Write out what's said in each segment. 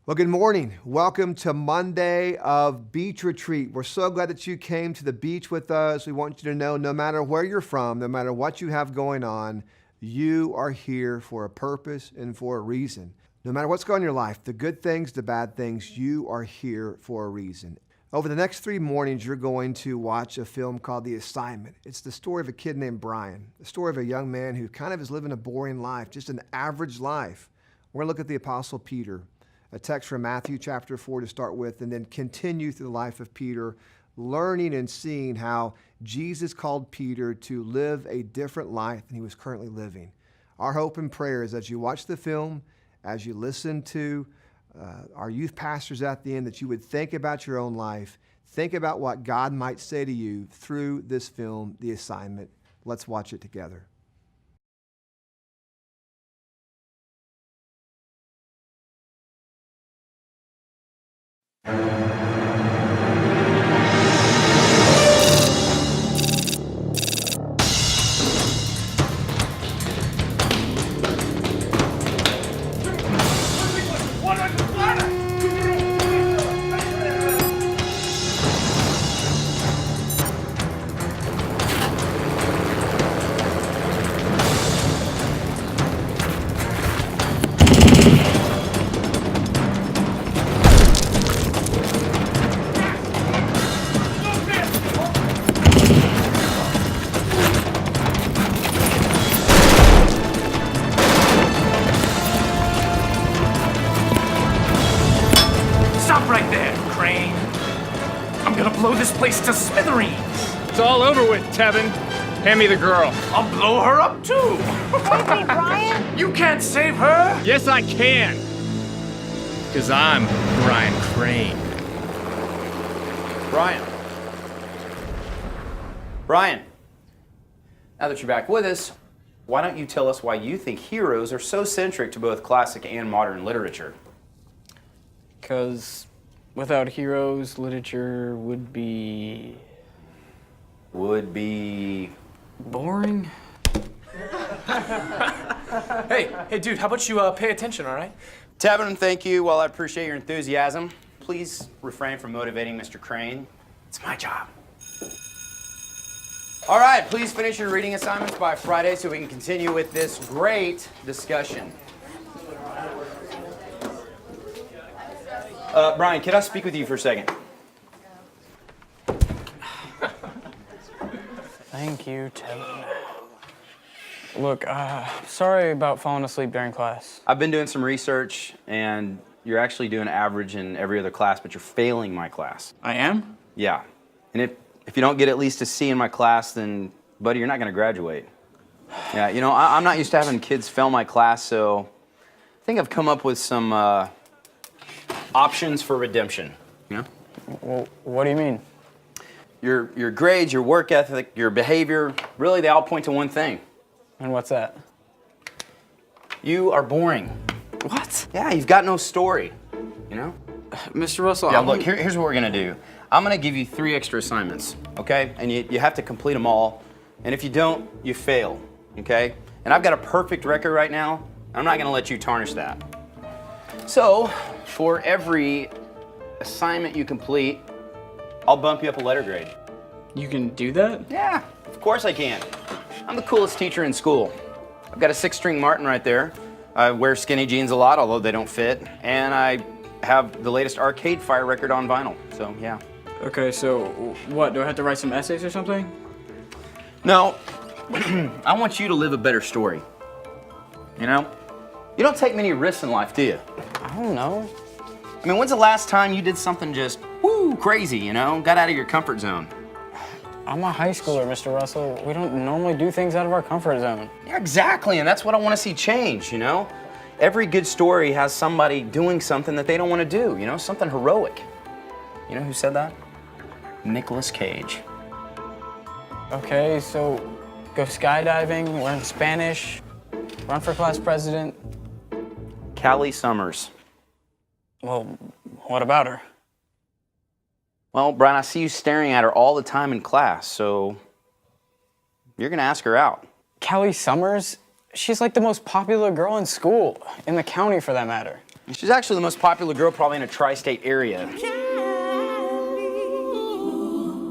Well, good morning. Welcome to Monday of Beach Retreat. We're so glad that you came to the beach with us. We want you to know no matter where you're from, no matter what you have going on, you are here for a purpose and for a reason. No matter what's going on in your life, the good things, the bad things, you are here for a reason. Over the next 3 mornings, you're going to watch a film called The Assignment. It's the story of a kid named Brian, the story of a young man who kind of is living a boring life, just an average life. We're going to look at the Apostle Peter, a text from Matthew chapter 4 to start with, and then continue through the life of Peter, learning and seeing how Jesus called Peter to live a different life than he was currently living. Our hope and prayer is as you watch the film, as you listen to our youth pastors at the end, that you would think about your own life, think about what God might say to you through this film, The Assignment. Let's watch it together. Stop right there, Crane. I'm gonna blow this place to smithereens. It's all over with, Tevin. Hand me the girl. I'll blow her up too. Crazy, Brian? You can't save her. Yes, I can. Because I'm Brian Crane. Brian, now that you're back with us, why don't you tell us why you think heroes are so centric to both classic and modern literature? Because without heroes, literature would be... boring? Hey, dude, how about you pay attention, all right? Tevin, thank you. While I appreciate your enthusiasm, please refrain from motivating Mr. Crane. It's my job. All right, please finish your reading assignments by Friday so we can continue with this great discussion. Brian, can I speak with you for a second? Thank you, Tevin. Look, sorry about falling asleep during class. I've been doing some research, and you're actually doing average in every other class, but you're failing my class. I am? Yeah. And if you don't get at least a C in my class, then, buddy, you're not going to graduate. Yeah, you know, I'm not used to having kids fail my class, so I think I've come up with some options for redemption. You know? Well, what do you mean? Your grades, your work ethic, your behavior, really they all point to one thing. And what's that? You are boring. What? Yeah, you've got no story, you know? Mr. Russell, Yeah, look, here's what we're gonna do. I'm gonna give you 3 extra assignments, okay? And you have to complete them all. And if you don't, you fail, okay? And I've got a perfect record right now. I'm not gonna let you tarnish that. So, for every assignment you complete, I'll bump you up a letter grade. You can do that? Yeah, of course I can. I'm the coolest teacher in school. I've got a 6-string Martin right there. I wear skinny jeans a lot, although they don't fit. And I have the latest Arcade Fire record on vinyl, so yeah. Okay, so what? Do I have to write some essays or something? No, I want you to live a better story. You know? You don't take many risks in life, do you? I don't know. I mean, when's the last time you did something just, woo, crazy, you know? Got out of your comfort zone? I'm a high schooler, Mr. Russell. We don't normally do things out of our comfort zone. Yeah, exactly, and that's what I want to see change, you know? Every good story has somebody doing something that they don't want to do, you know? Something heroic. You know who said that? Nicolas Cage. Okay, so go skydiving, learn Spanish, run for class president. Callie Summers. Well, what about her? Well, Brian, I see you staring at her all the time in class, so you're gonna ask her out. Callie Summers? She's like the most popular girl in school, in the county for that matter. She's actually the most popular girl probably in a tri-state area.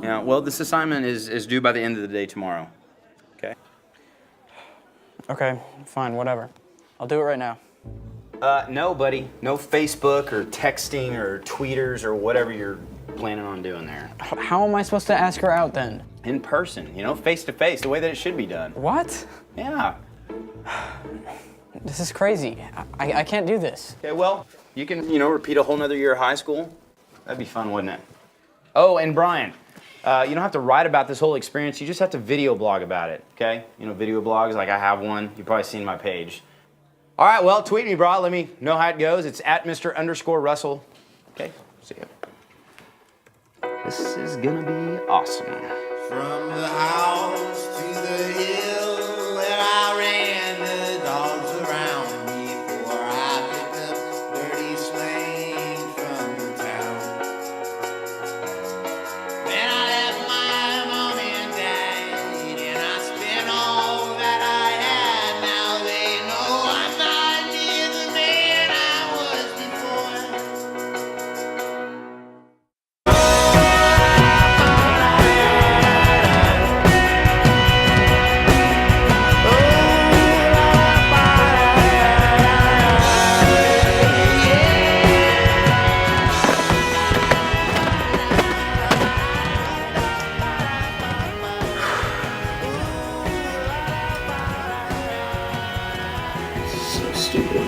Yeah, well, this assignment is due by the end of the day tomorrow. Okay? Okay, fine, whatever. I'll do it right now. No, buddy. No Facebook or texting or tweeters or whatever you're planning on doing there. How am I supposed to ask her out then? In person, you know, face to face, the way that it should be done. What? Yeah. This is crazy. I can't do this. Okay, well, you can, repeat a whole nother year of high school. That'd be fun, wouldn't it? Oh, and Brian, you don't have to write about this whole experience. You just have to video blog about it, okay? Video blogs, like I have one. You've probably seen my page. All right, well, tweet me, bro. Let me know how it goes. It's at Mr_Russell. Okay, see ya. This is gonna be awesome. From the house to the hill where I ran the dogs around me before I picked up dirty slang from the town. Then I left my mom and dad and I spent all that I had. Now they know I'm not near the man I was before. So stupid.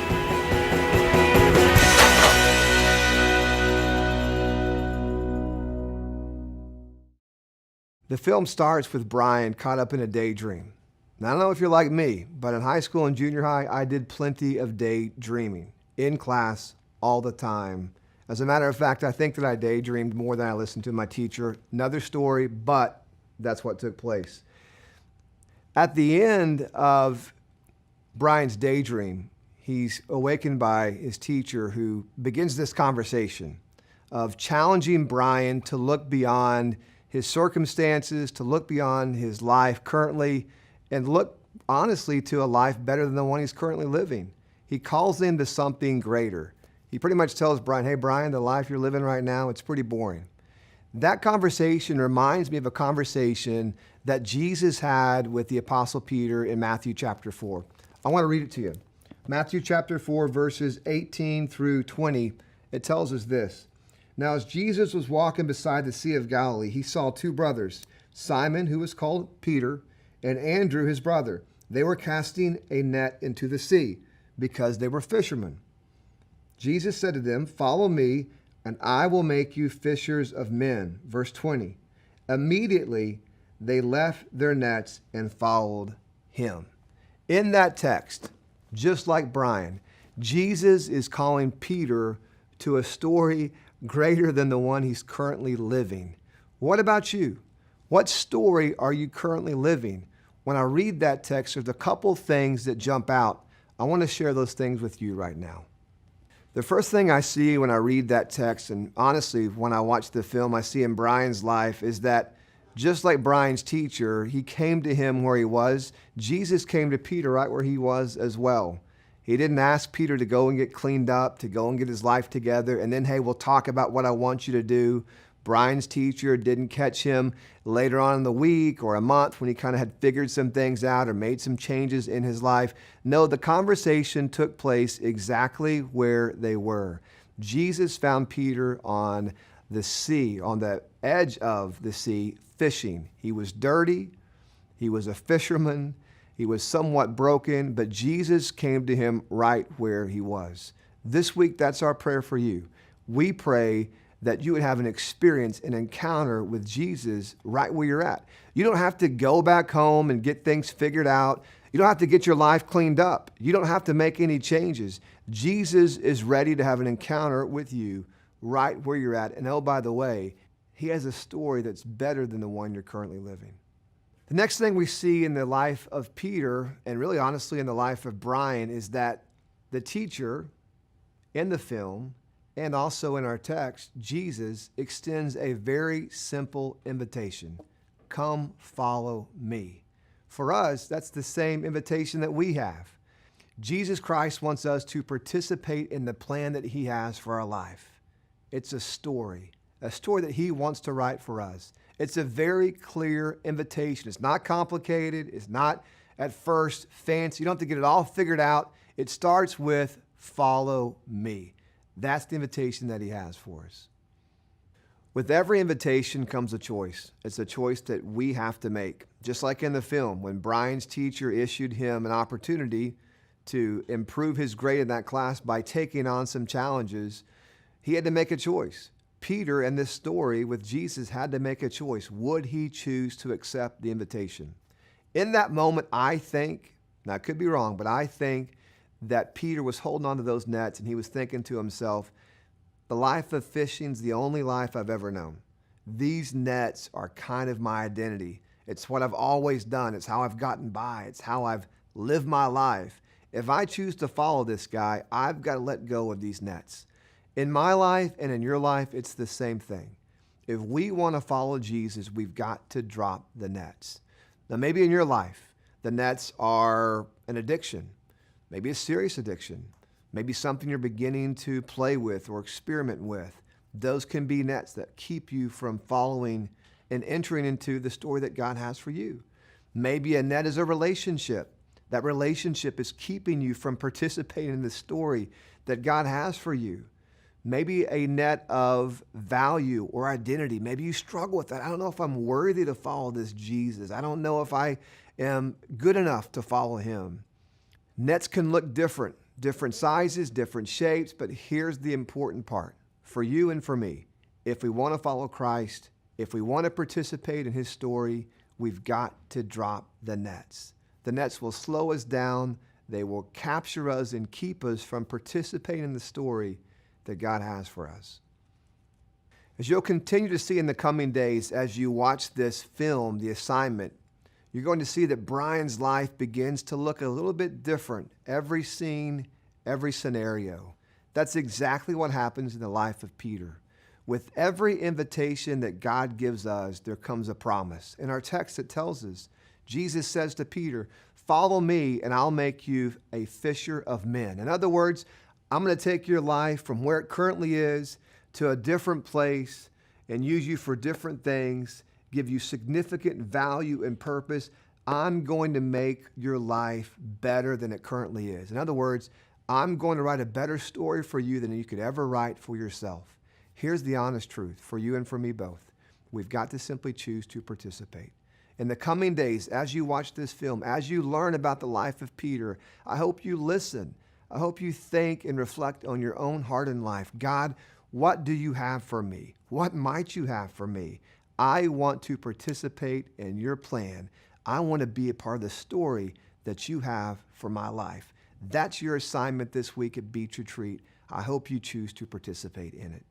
The film starts with Brian caught up in a daydream. Now, I don't know if you're like me, but in high school and junior high, I did plenty of daydreaming in class all the time. As a matter of fact, I think that I daydreamed more than I listened to my teacher. Another story, but that's what took place. At the end of Brian's daydream, he's awakened by his teacher who begins this conversation of challenging Brian to look beyond his circumstances, to look beyond his life currently, and look honestly to a life better than the one he's currently living. He calls him to something greater. He pretty much tells Brian, hey, Brian, the life you're living right now, it's pretty boring. That conversation reminds me of a conversation that Jesus had with the Apostle Peter in Matthew chapter 4. I want to read it to you. Matthew chapter 4, verses 18 through 20, it tells us this. Now, as Jesus was walking beside the Sea of Galilee, he saw two brothers, Simon, who was called Peter, and Andrew, his brother. They were casting a net into the sea because they were fishermen. Jesus said to them, follow me, and I will make you fishers of men. Verse 20. Immediately, they left their nets and followed him. In that text, just like Brian, Jesus is calling Peter to a story greater than the one he's currently living. What about you? What story are you currently living? When I read that text, there's a couple things that jump out. I want to share those things with you right now. The first thing I see when I read that text, and honestly, when I watch the film, I see in Brian's life is that just like Brian's teacher, he came to him where he was. Jesus came to Peter right where he was as well. He didn't ask Peter to go and get cleaned up, to go and get his life together, and then, hey, we'll talk about what I want you to do. Brian's teacher didn't catch him later on in the week or a month when he kind of had figured some things out or made some changes in his life. No, the conversation took place exactly where they were. Jesus found Peter on the sea, on the edge of the sea, fishing. He was dirty. He was a fisherman. He was somewhat broken, but Jesus came to him right where he was. This week, that's our prayer for you. We pray that you would have an experience, an encounter with Jesus right where you're at. You don't have to go back home and get things figured out. You don't have to get your life cleaned up. You don't have to make any changes. Jesus is ready to have an encounter with you right where you're at. And oh, by the way, he has a story that's better than the one you're currently living. The next thing we see in the life of Peter, and really honestly in the life of Brian, is that the teacher in the film and also in our text, Jesus extends a very simple invitation. Come follow me. For us, that's the same invitation that we have. Jesus Christ wants us to participate in the plan that he has for our life. It's a story that he wants to write for us. It's a very clear invitation. It's not complicated. It's not at first fancy. You don't have to get it all figured out. It starts with follow me. That's the invitation that he has for us. With every invitation comes a choice. It's a choice that we have to make. Just like in the film, when Brian's teacher issued him an opportunity to improve his grade in that class by taking on some challenges, he had to make a choice. Peter, in this story with Jesus, had to make a choice. Would he choose to accept the invitation? In that moment, I think, and I could be wrong, but I think that Peter was holding on to those nets and he was thinking to himself, the life of fishing is the only life I've ever known. These nets are kind of my identity. It's what I've always done. It's how I've gotten by. It's how I've lived my life. If I choose to follow this guy, I've got to let go of these nets. In my life and in your life, it's the same thing. If we want to follow Jesus, we've got to drop the nets. Now, maybe in your life, the nets are an addiction, maybe a serious addiction, maybe something you're beginning to play with or experiment with. Those can be nets that keep you from following and entering into the story that God has for you. Maybe a net is a relationship. That relationship is keeping you from participating in the story that God has for you. Maybe a net of value or identity. Maybe you struggle with that. I don't know if I'm worthy to follow this Jesus. I don't know if I am good enough to follow him. Nets can look different sizes, different shapes, but here's the important part for you and for me. If we want to follow Christ, if we want to participate in his story, we've got to drop the nets. The nets will slow us down. They will capture us and keep us from participating in the story that God has for us. As you'll continue to see in the coming days, as you watch this film, The Assignment, you're going to see that Brian's life begins to look a little bit different. Every scene, every scenario. That's exactly what happens in the life of Peter. With every invitation that God gives us, there comes a promise. In our text, it tells us, Jesus says to Peter, follow me and I'll make you a fisher of men. In other words, I'm going to take your life from where it currently is to a different place and use you for different things, give you significant value and purpose. I'm going to make your life better than it currently is. In other words, I'm going to write a better story for you than you could ever write for yourself. Here's the honest truth for you and for me both. We've got to simply choose to participate. In the coming days, as you watch this film, as you learn about the life of Peter, I hope you listen. I hope you think and reflect on your own heart and life. God, what do you have for me? What might you have for me? I want to participate in your plan. I want to be a part of the story that you have for my life. That's your assignment this week at Beach Retreat. I hope you choose to participate in it.